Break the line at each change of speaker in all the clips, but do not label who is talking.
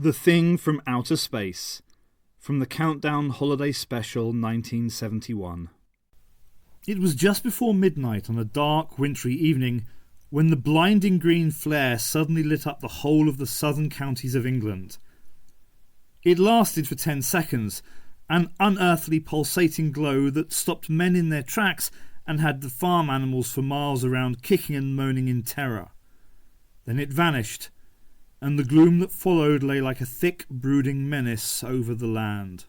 The Thing from Outer Space, from the Countdown Holiday Special 1971. It was just before midnight on a dark, wintry evening when the blinding green flare suddenly lit up the whole of the southern counties of England. It lasted for 10 seconds, an unearthly pulsating glow that stopped men in their tracks and had the farm animals for miles around kicking and moaning in terror. Then it vanished, and the gloom that followed lay like a thick, brooding menace over the land.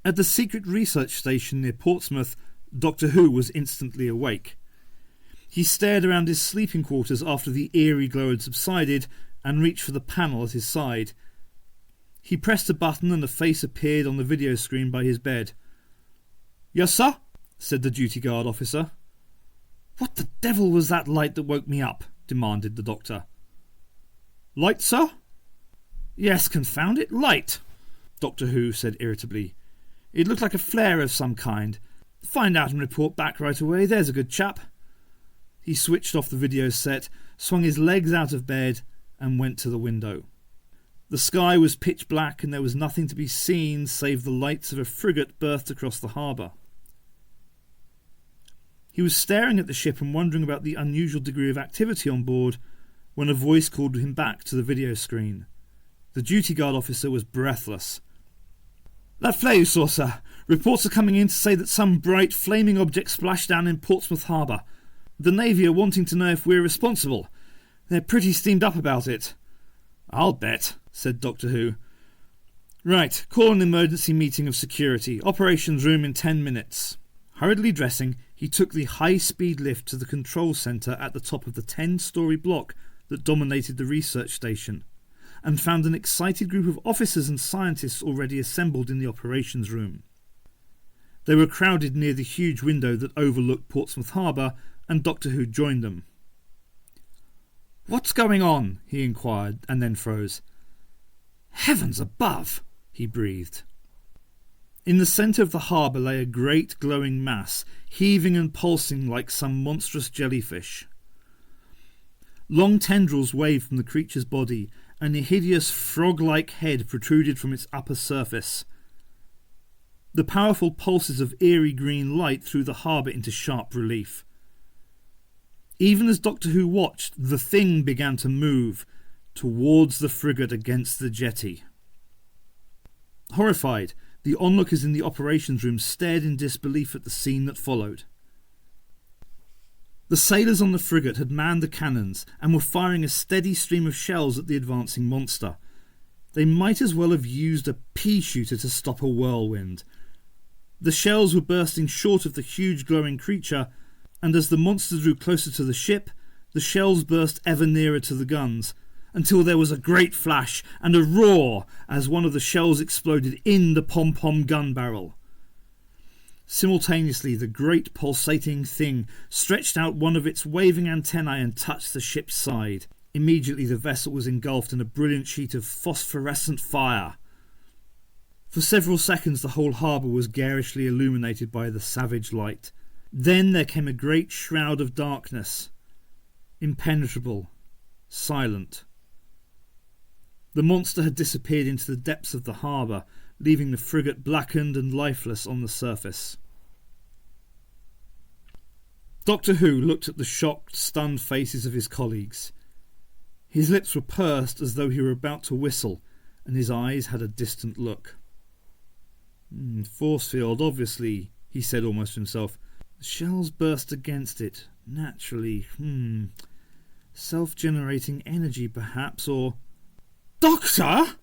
At the secret research station near Portsmouth, Doctor Who was instantly awake. He stared around his sleeping quarters after the eerie glow had subsided and reached for the panel at his side. He pressed a button and a face appeared on the video screen by his bed. "Yes, sir?" said the duty guard officer. "What the devil was that light that woke me up?" demanded the doctor. "Light, sir?" "Yes, confound it, light," Doctor Who said irritably. "It looked like a flare of some kind. Find out and report back right away, there's a good chap." He switched off the video set, swung his legs out of bed and went to the window. The sky was pitch black and there was nothing to be seen save the lights of a frigate berthed across the harbour. He was staring at the ship and wondering about the unusual degree of activity on board when a voice called him back to the video screen. The duty guard officer was breathless. "That flare you saw, sir. Reports are coming in to say that some bright, flaming object splashed down in Portsmouth Harbour. The Navy are wanting to know if we're responsible. They're pretty steamed up about it." "I'll bet," said Doctor Who. "Right, call an emergency meeting of security. Operations room in 10 minutes. Hurriedly dressing, he took the high-speed lift to the control centre at the top of the 10-storey block that dominated the research station, and found an excited group of officers and scientists already assembled in the operations room. They were crowded near the huge window that overlooked Portsmouth Harbour, and Doctor Who joined them. "What's going on?" he inquired, and then froze. "Heavens above!" he breathed. In the centre of the harbour lay a great glowing mass, heaving and pulsing like some monstrous jellyfish. Long tendrils waved from the creature's body, and a hideous frog-like head protruded from its upper surface. The powerful pulses of eerie green light threw the harbour into sharp relief. Even as Doctor Who watched, the thing began to move towards the frigate against the jetty. Horrified, the onlookers in the operations room stared in disbelief at the scene that followed. The sailors on the frigate had manned the cannons and were firing a steady stream of shells at the advancing monster. They might as well have used a pea shooter to stop a whirlwind. The shells were bursting short of the huge glowing creature, and as the monster drew closer to the ship, the shells burst ever nearer to the guns, until there was a great flash and a roar as one of the shells exploded in the pom-pom gun barrel. Simultaneously, the great pulsating thing stretched out one of its waving antennae and touched the ship's side. Immediately the vessel was engulfed in a brilliant sheet of phosphorescent fire. For several seconds the whole harbour was garishly illuminated by the savage light. Then there came a great shroud of darkness, impenetrable, silent. The monster had disappeared into the depths of the harbour, leaving the frigate blackened and lifeless on the surface. Doctor Who looked at the shocked, stunned faces of his colleagues. His lips were pursed as though he were about to whistle, and his eyes had a distant look. "Force field, obviously," he said almost to himself. "The shells burst against it, naturally. Self-generating energy, perhaps, or—" "Doctor!"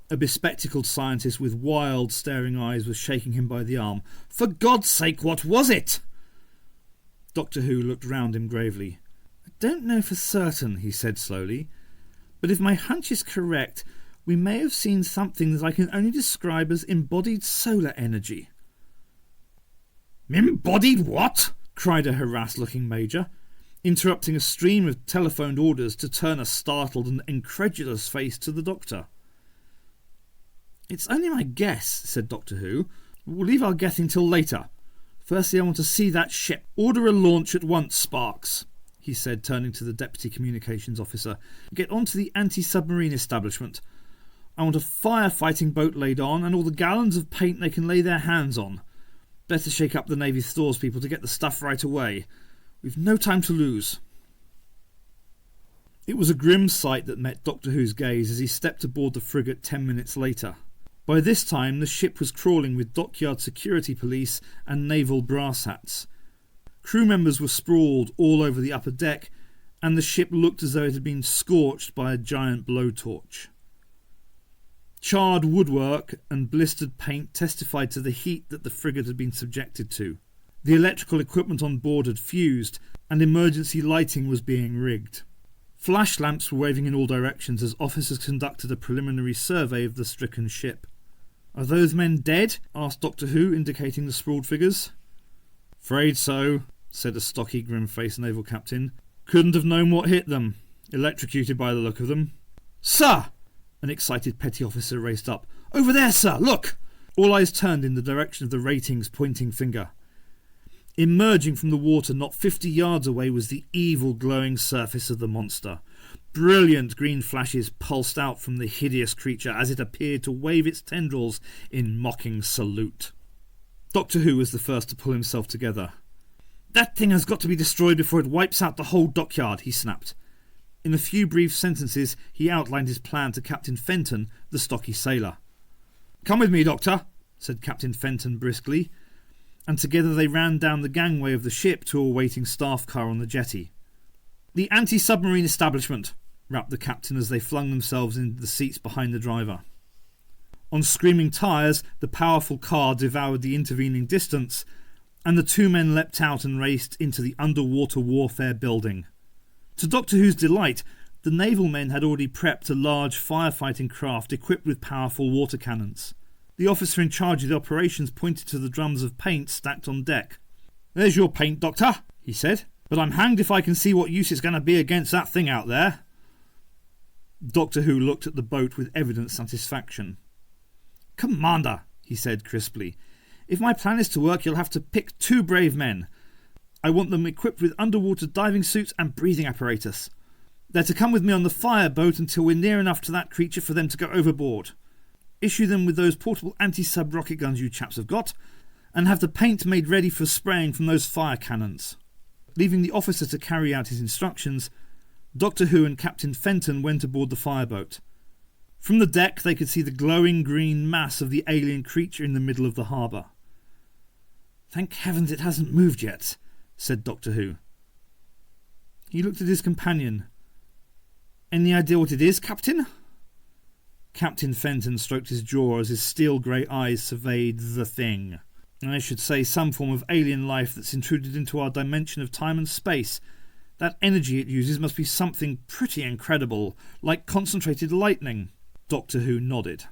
A bespectacled scientist with wild, staring eyes was shaking him by the arm. "For God's sake, what was it?" Doctor Who looked round him gravely. "I don't know for certain," he said slowly, "but if my hunch is correct, we may have seen something that I can only describe as embodied solar energy." "Embodied what?" cried a harassed-looking major, interrupting a stream of telephoned orders to turn a startled and incredulous face to the doctor. "It's only my guess," said Doctor Who. "We'll leave our guessing till later. Firstly, I want to see that ship. Order a launch at once, Sparks." he said, turning to the deputy communications officer. "Get onto the anti-submarine establishment. I want a firefighting boat laid on and all the gallons of paint they can lay their hands on. Better shake up the Navy stores people to get the stuff right away. We've no time to lose." It was a grim sight that met Doctor Who's gaze as he stepped aboard the frigate 10 minutes later. By this time the ship was crawling with dockyard security police and naval brass hats. Crew members were sprawled all over the upper deck, and the ship looked as though it had been scorched by a giant blowtorch. Charred woodwork and blistered paint testified to the heat that the frigate had been subjected to. The electrical equipment on board had fused, and emergency lighting was being rigged. Flash lamps were waving in all directions as officers conducted a preliminary survey of the stricken ship. "Are those men dead?" asked Doctor Who, indicating the sprawled figures. "Afraid so," said a stocky, grim-faced naval captain. "Couldn't have known what hit them. Electrocuted by the look of them." "Sir!" An excited petty officer raced up. "Over there, sir! Look!" All eyes turned in the direction of the rating's pointing finger. Emerging from the water not 50 yards away was the evil glowing surface of the monster. Brilliant green flashes pulsed out from the hideous creature as it appeared to wave its tendrils in mocking salute. Doctor Who was the first to pull himself together. "That thing has got to be destroyed before it wipes out the whole dockyard," he snapped. In a few brief sentences he outlined his plan to Captain Fenton, the stocky sailor. "Come with me, Doctor," said Captain Fenton briskly, and together they ran down the gangway of the ship to a waiting staff car on the jetty. "The anti-submarine establishment," rapped the captain as they flung themselves into the seats behind the driver. On screaming tyres, the powerful car devoured the intervening distance, and the two men leapt out and raced into the underwater warfare building. To Doctor Who's delight, the naval men had already prepped a large firefighting craft equipped with powerful water cannons. The officer in charge of the operations pointed to the drums of paint stacked on deck. "There's your paint, Doctor," he said, "but I'm hanged if I can see what use it's going to be against that thing out there." Doctor Who looked at the boat with evident satisfaction. "Commander," he said crisply, "if my plan is to work you'll have to pick 2 brave men. I want them equipped with underwater diving suits and breathing apparatus. They're to come with me on the fire boat until we're near enough to that creature for them to go overboard. Issue them with those portable anti-sub rocket guns you chaps have got, and have the paint made ready for spraying from those fire cannons." Leaving the officer to carry out his instructions, Doctor Who and Captain Fenton went aboard the fireboat. From the deck they could see the glowing green mass of the alien creature in the middle of the harbour. "Thank heavens it hasn't moved yet," said Doctor Who. He looked at his companion. "Any idea what it is, Captain?" Captain Fenton stroked his jaw as his steel-grey eyes surveyed the thing. "I should say some form of alien life that's intruded into our dimension of time and space. That energy it uses must be something pretty incredible, like concentrated lightning." Doctor Who nodded.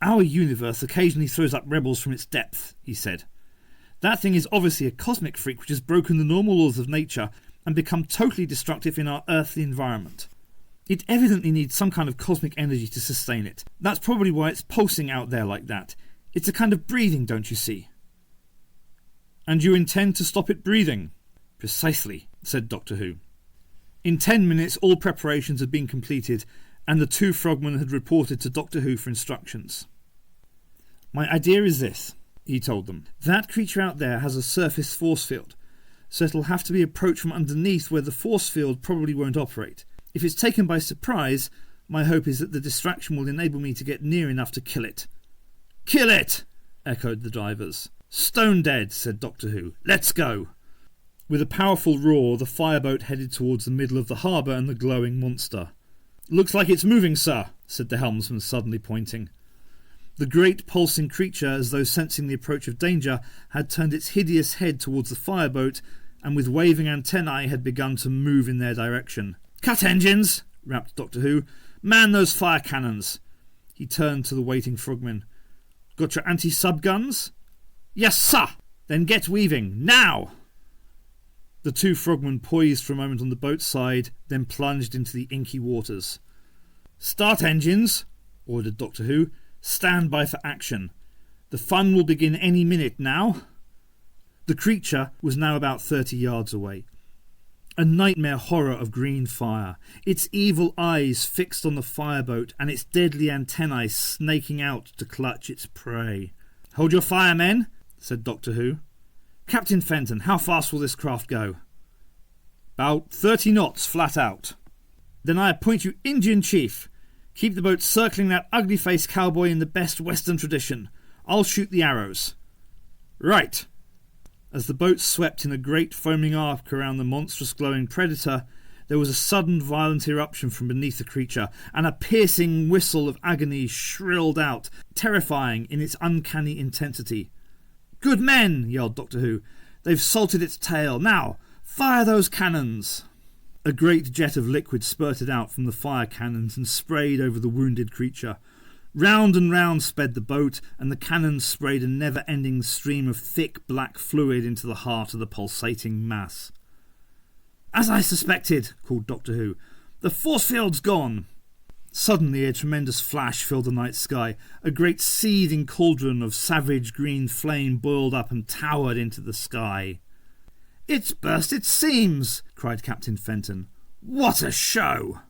"Our universe occasionally throws up rebels from its depth," he said. "That thing is obviously a cosmic freak which has broken the normal laws of nature and become totally destructive in our earthly environment. It evidently needs some kind of cosmic energy to sustain it. That's probably why it's pulsing out there like that. It's a kind of breathing, don't you see?" "And you intend to stop it breathing?" "Precisely," said Doctor Who. In 10 minutes all preparations had been completed, and the 2 frogmen had reported to Doctor Who for instructions. "My idea is this," he told them. "That creature out there has a surface force field, so it'll have to be approached from underneath where the force field probably won't operate. If it's taken by surprise, my hope is that the distraction will enable me to get near enough to kill it." "Kill it!" echoed the divers. "Stone dead," said Doctor Who. "Let's go." With a powerful roar, the fireboat headed towards the middle of the harbour and the glowing monster. "Looks like it's moving, sir," said the helmsman, suddenly pointing. The great pulsing creature, as though sensing the approach of danger, had turned its hideous head towards the fireboat, and with waving antennae had begun to move in their direction. "Cut engines!" rapped Doctor Who. "Man those fire cannons!" He turned to the waiting frogmen. "Got your anti-sub guns?" "Yes, sir!" "Then get weaving, now!" The 2 frogmen poised for a moment on the boat's side, then plunged into the inky waters. "Start engines!" ordered Doctor Who. "Stand by for action. The fun will begin any minute now." The creature was now about 30 yards away. A nightmare horror of green fire, its evil eyes fixed on the fireboat and its deadly antennae snaking out to clutch its prey. "Hold your fire, men," said Doctor Who. "Captain Fenton, how fast will this craft go?" "About 30 knots, flat out." "Then I appoint you Indian Chief. Keep the boat circling that ugly-faced cowboy in the best Western tradition. I'll shoot the arrows." "Right." As the boat swept in a great foaming arc around the monstrous glowing predator, there was a sudden violent eruption from beneath the creature, and a piercing whistle of agony shrilled out, terrifying in its uncanny intensity. "Good men!" yelled Doctor Who. "They've salted its tail. Now, fire those cannons!" A great jet of liquid spurted out from the fire cannons and sprayed over the wounded creature. Round and round sped the boat, and the cannons sprayed a never-ending stream of thick black fluid into the heart of the pulsating mass. "As I suspected," called Doctor Who. "The force field's gone." Suddenly a tremendous flash filled the night sky. A great seething cauldron of savage green flame boiled up and towered into the sky. "It's burst its seams!" cried Captain Fenton. "What a show!"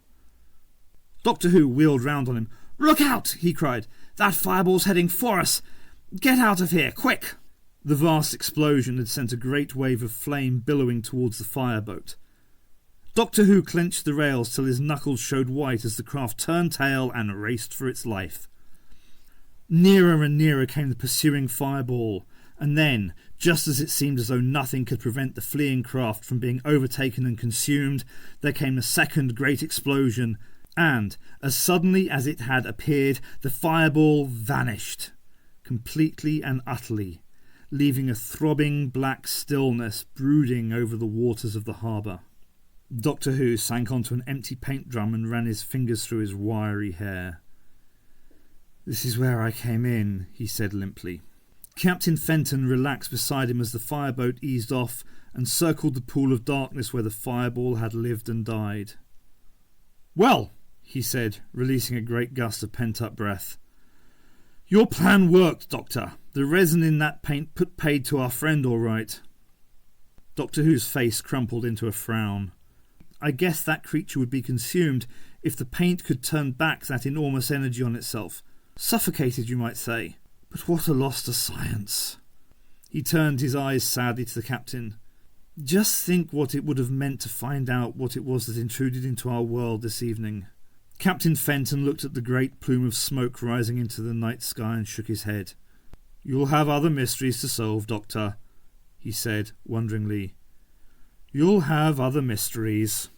Doctor Who wheeled round on him. "Look out!" he cried. "That fireball's heading for us! Get out of here, quick!" The vast explosion had sent a great wave of flame billowing towards the fireboat. Doctor Who clenched the rails till his knuckles showed white as the craft turned tail and raced for its life. Nearer and nearer came the pursuing fireball, and then, just as it seemed as though nothing could prevent the fleeing craft from being overtaken and consumed, there came a second great explosion, and, as suddenly as it had appeared, the fireball vanished, completely and utterly, leaving a throbbing black stillness brooding over the waters of the harbour. Doctor Who sank onto an empty paint drum and ran his fingers through his wiry hair. "This is where I came in," he said limply. Captain Fenton relaxed beside him as the fireboat eased off and circled the pool of darkness where the fireball had lived and died. "Well," he said, releasing a great gust of pent-up breath. "Your plan worked, Doctor. The resin in that paint put paid to our friend all right." Doctor Who's face crumpled into a frown. "I guess that creature would be consumed if the paint could turn back that enormous energy on itself. Suffocated, you might say. But what a loss to science." He turned his eyes sadly to the captain. "Just think what it would have meant to find out what it was that intruded into our world this evening." Captain Fenton looked at the great plume of smoke rising into the night sky and shook his head. "You'll have other mysteries to solve, Doctor," he said wonderingly. "You'll have other mysteries."